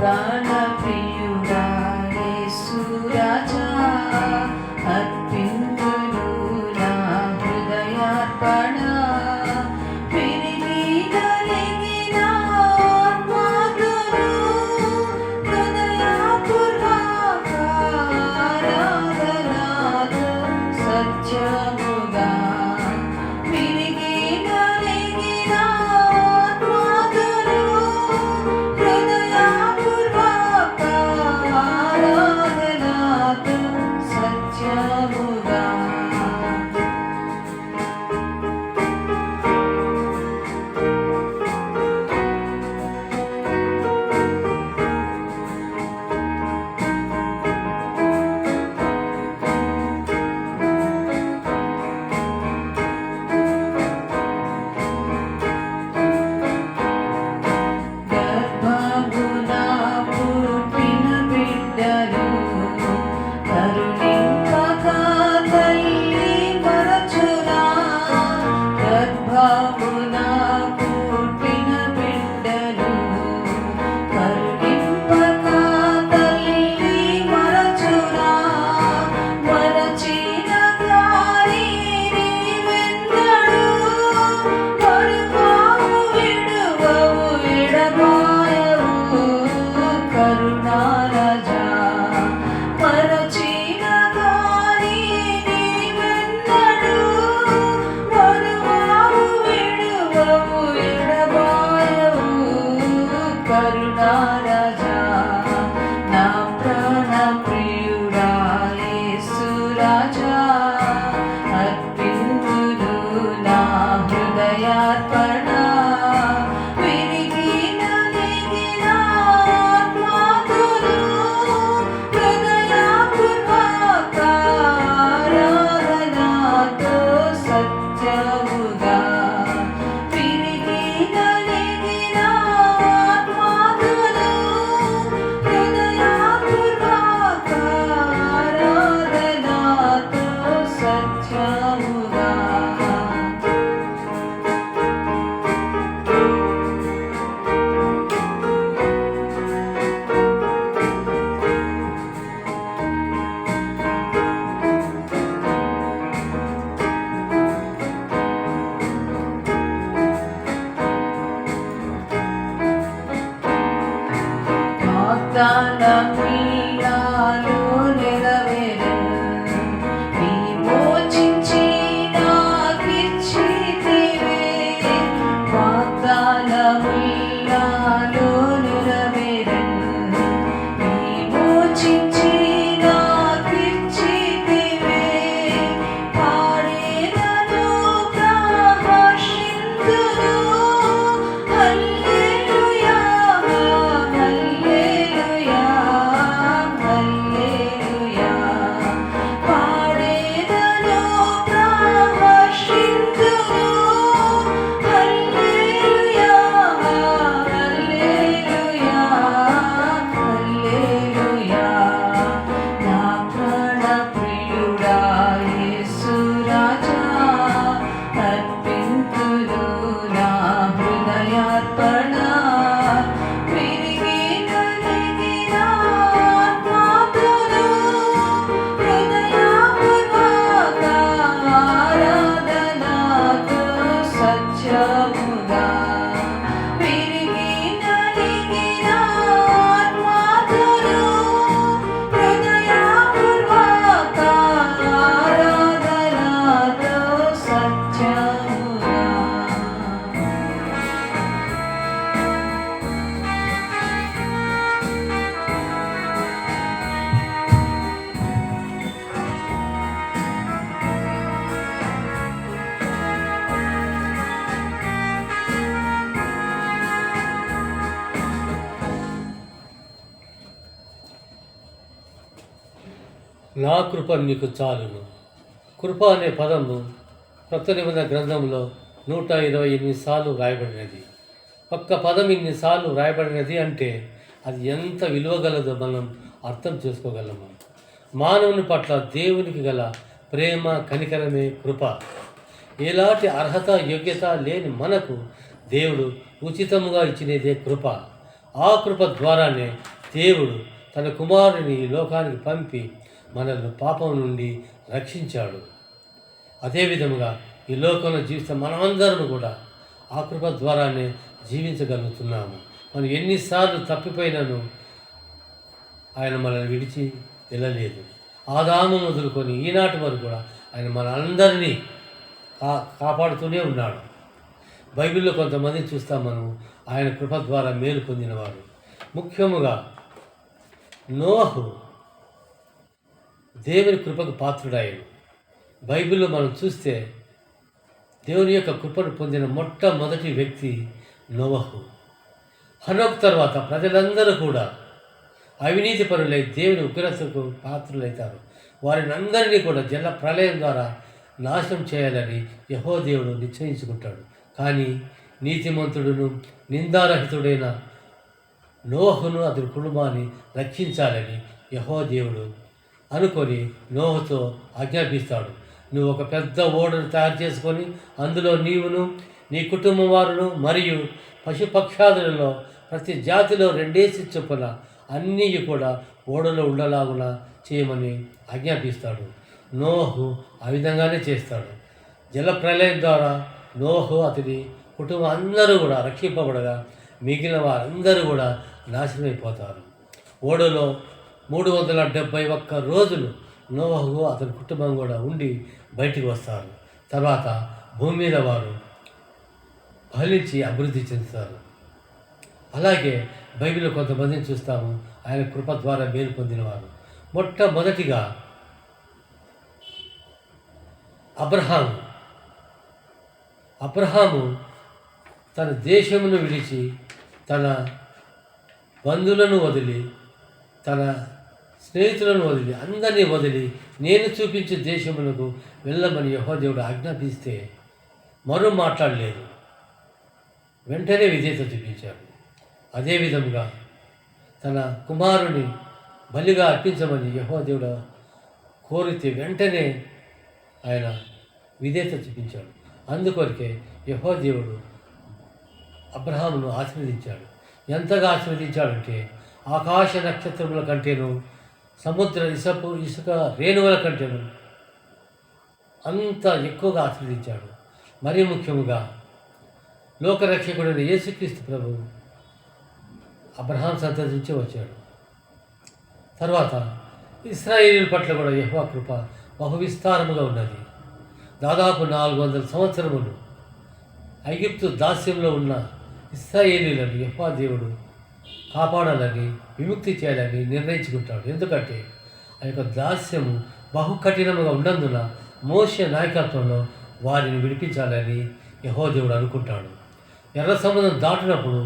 ప్రాణప్రియుడా యేసు రాజా, అర్పింతును నా హృదయార్పణ. విరిగి నలిగిన ఆత్మతును హృదయపూర్వక ఆరాధనతో సత్యముగా. విరిగి నలిగిన ఆత్మతును హృదయపూర్వక ఆరాధనతో సత్యముగా. గర్భమున పుట్టిన బిడ్డలు కరుణింపక తల్లి మరచునా. గర్భమున పుట్టిన బిడ్డలు కరుణింపక తల్లి మరచునా. మరచిన గాని నీవెన్నడూ మరువవు విడువవు ఎడబాయవు కరుణారాజా. మరచిన గాని నీవెన్నడూ మరువవు విడువవు ఎడబాయవు కరుణారాజా. నా ప్రాణప్రియుడా యేసు రాజా, అర్పింతును నా హృదయార్పణ. విరిగి నలిగిన ఆత్మతును హృదయపూర్వక ఆరాధనతో సత్యముగా. విరిగి నలిగిన ఆత్మతును హృదయపూర్వక ఆరాధనతో సత్యముగా. వాగ్దాన మీరాలు నెరవేరెను. విమోచించి నాకిచ్చితివే. వాగ్దాన మీరాలు నెరవేరెను. విమోచించి నాకిచ్చితివే. పాడేదను ప్రహర్షింతును. హల్లెలూయా హల్లెలూయా హల్లెలూయా. పాడేదను ప్రహర్షింతును. హల్లెలూయా హల్లెలూయా హల్లెలూయా. నా ప్రాణప్రియుడా యేసు రాజా, అర్పింతును నా హృదయార్పణ. విరిగి నలిగిన ఆత్మతును హృదయపూర్వక ఆరాధనతో సత్యముగా. విరిగి నలిగిన ఆత్మతును హృదయపూర్వక ఆరాధనతో సత్యముగా. నా కృప నీకు చాలును. కృప అనే పదము కొత్త నిబంధన గ్రంథంలో 128 సార్లు వ్రాయబడినది. ఒక్క పదం ఇన్నిసార్లు వ్రాయబడినది అంటే అది ఎంత విలువగలదో మనం అర్థం చేసుకోగలము. మానవుని పట్ల దేవునికి గల ప్రేమ కనికరమే కృప. ఎలాంటి అర్హత యోగ్యత లేని మనకు దేవుడు ఉచితముగా ఇచ్చినదే కృప. ఆ కృప ద్వారానే దేవుడు తన కుమారుని ఈ లోకానికి పంపి మనల్ని పాపం నుండి రక్షించాడు. అదేవిధముగా ఈ లోకంలో జీవిస్తున్న మనమందరం కూడా ఆ కృప ద్వారానే జీవించగలుగుతున్నాము. మనం ఎన్నిసార్లు తప్పిపోయినను ఆయన మనల్ని విడిచి వెళ్ళలేదు. ఆదాము మొదలుకొని ఈనాటి వరకు కూడా ఆయన మనందరినీ కాపాడుతూనే ఉన్నాడు. బైబిల్లో కొంతమందిని చూస్తాం మనం, ఆయన కృప ద్వారా మేలు పొందినవారు. ముఖ్యముగా నోహు దేవుని కృపకు పాత్రుడాయను. బైబిల్లో మనం చూస్తే దేవుని యొక్క కృపను పొందిన మొట్టమొదటి వ్యక్తి నోవహు. హనోకు తర్వాత ప్రజలందరూ కూడా అవినీతి పరులై దేవుని ఉగ్రతకు పాత్రులైతారు. వారిని అందరినీ కూడా జల ప్రళయం ద్వారా నాశనం చేయాలని యెహోవా దేవుడు నిశ్చయించుకుంటాడు. కానీ నీతిమంతుడును నిందారహితుడైన నోహును అతని కుటుంబాన్ని రక్షించాలని యెహోవా దేవుడు అనుకొని నోహుతో ఆజ్ఞాపిస్తాడు. నువ్వు ఒక పెద్ద ఓడను తయారు చేసుకొని అందులో నీవును నీ కుటుంబం వారును మరియు పశుపక్షాదులలో ప్రతి జాతిలో 2 చొప్పున అన్నీ కూడా ఓడలో ఉండలాగున చేయమని ఆజ్ఞాపిస్తాడు. నోహు ఆ విధంగానే చేస్తాడు. జల ప్రళయం ద్వారా నోహు అతని కుటుంబం అందరూ కూడా రక్షింపబడగా మిగిలిన వారందరూ కూడా నాశనమైపోతారు. ఓడలో 371 రోజులు నోహు అతని కుటుంబం కూడా ఉండి బయటికి వస్తారు. తర్వాత భూమి మీద వారు ఫలించి అభివృద్ధి చెందుతారు. అలాగే బైబిల్లో కొంతమందిని చూస్తాము ఆయన కృప ద్వారా మేలు పొందినవారు. మొట్టమొదటిగా అబ్రహాము తన దేశమును విడిచి తన బంధువులను వదిలి తన స్నేహితులను వదిలి అందరినీ వదిలి నేను చూపించే దేశమునకు వెళ్ళమని యెహోవా దేవుడు ఆజ్ఞాపిస్తే మరో మాట్లాడలేదు, వెంటనే విధేయత చూపించాడు. అదేవిధంగా తన కుమారుని బలిగా అర్పించమని యెహోవా దేవుడు కోరితే వెంటనే ఆయన విధేయత చూపించాడు. అందుకొరకే యెహోవా దేవుడు అబ్రహామును ఆశీర్వదించాడు. ఎంతగా ఆశీర్వదించాడంటే ఆకాశ నక్షత్రముల కంటేను సముద్ర ఇసుక రేణువుల కంటేను అంత ఎక్కువగా ఆశీర్వదించాడు. మరీ ముఖ్యముగా లోకరక్షకుడైన యేసుక్రీస్తు ప్రభువు అబ్రహాం సంతతి నుంచి వచ్చాడు. తర్వాత ఇశ్రాయేలీయుల పట్ల కూడా యెహోవా కృప బహు విస్తారముగా ఉన్నది. దాదాపు 400 సంవత్సరములు ఐగుప్తు దాస్యంలో ఉన్న ఇశ్రాయేలీయులను యెహోవా దేవుడు కాపాడాలని విముక్తి చేయాలని నిర్ణయించుకుంటాడు. ఎందుకంటే ఆ యొక్క దాస్యము బహు కఠినముగా ఉన్నందున మోషే నాయకత్వంలో వారిని విడిపించాలని యెహోవా దేవుడు అనుకుంటాడు. ఎర్ర సముద్రం దాటినప్పుడు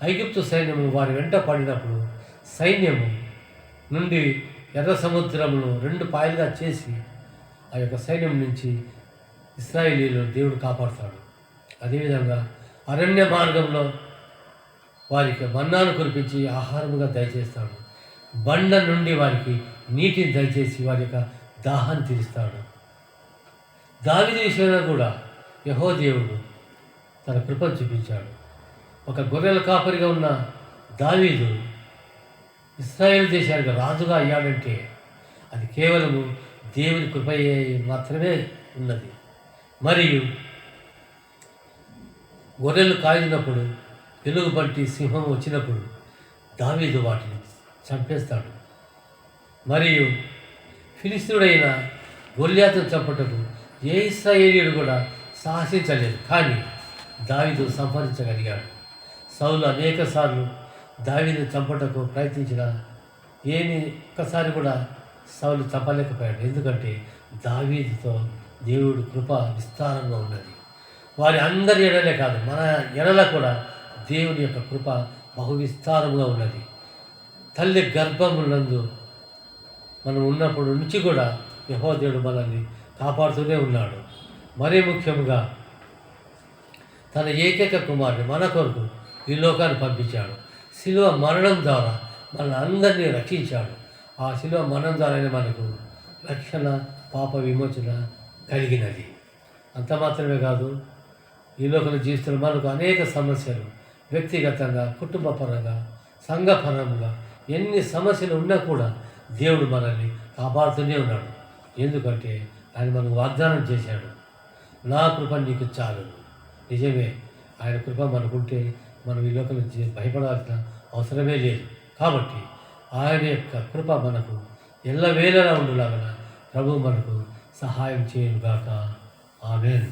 ఐగుప్తు సైన్యము వారి వెంట పడినప్పుడు సైన్యము నుండి ఎర్ర సముద్రమును 2 పాయలుగా చేసి ఆ యొక్క సైన్యం నుంచి ఇశ్రాయేలీయులను దేవుడు కాపాడుతాడు. అదేవిధంగా అరణ్య మార్గంలో వారికి మన్నాను కురిపించి ఆహారముగా దయచేస్తాడు. బండ నుండి వారికి నీటిని దయచేసి వారి యొక్క దాహాన్ని తీరుస్తాడు. దావీదు విషయంలో కూడా యెహోవా దేవుడు తన కృపను చూపించాడు. ఒక గొర్రెల కాపరిగా ఉన్న దావీదు ఇశ్రాయేలు దేశానికి రాజుగా అయ్యాడంటే అది కేవలము దేవుని కృపయే మాత్రమే ఉన్నది. మరియు గొర్రెలు కాయినప్పుడు ఎలుగుబంటి సింహం వచ్చినప్పుడు దావీదు వాటిని చంపేస్తాడు. మరియు ఫిలిస్తీయుడైన గొల్యాతును చంపటకు ఏ ఇశ్రాయేలీయుడు కూడా సాహసించలేదు, కానీ దావీదు సంహరించగలిగాడు. సౌలు అనేక సార్లు దావీదును చంపటకు ప్రయత్నించిన ఒక్కసారి కూడా సౌలు చంపలేకపోయాడు. ఎందుకంటే దావీదుతో దేవుడి కృప విస్తారంగా ఉన్నది. వారి అందరి ఎడలే కాదు, మన ఎడల కూడా దేవుని యొక్క కృప బహు విస్తారంగా ఉన్నది. తల్లి గర్భమునందు మనం ఉన్నప్పుడు నుంచి కూడా యెహోవా దేవుడు మనల్ని కాపాడుతూనే ఉన్నాడు. మరీ ముఖ్యంగా తన ఏకైక కుమారుని మన కొరకు ఈ లోకాన్ని పంపించాడు. శిలువ మరణం ద్వారా మన అందరినీ రక్షించాడు. ఆ శిలువ మరణం ద్వారానే మనకు రక్షణ, పాప విమోచన కలిగినది. అంత మాత్రమే కాదు, ఈ లోకంలో జీవిస్తున్న మనకు అనేక సమస్యలు వ్యక్తిగతంగా, కుటుంబపరంగా, సంఘపరంగా ఎన్ని సమస్యలు ఉన్నా కూడా దేవుడు మనల్ని కాపాడుతూనే ఉన్నాడు. ఎందుకంటే ఆయన మనకు వాగ్దానం చేశాడు, నా కృప నీకు చాలును. నిజమే, ఆయన కృప మనకుంటే మనం ఈ లోకం నుంచి భయపడాల్సిన అవసరమే లేదు. కాబట్టి ఆయన యొక్క కృప మనకు ఎల్లవేళలా ఉండులాగా ప్రభు మనకు సహాయం చేయనుగాక. ఆమేన్.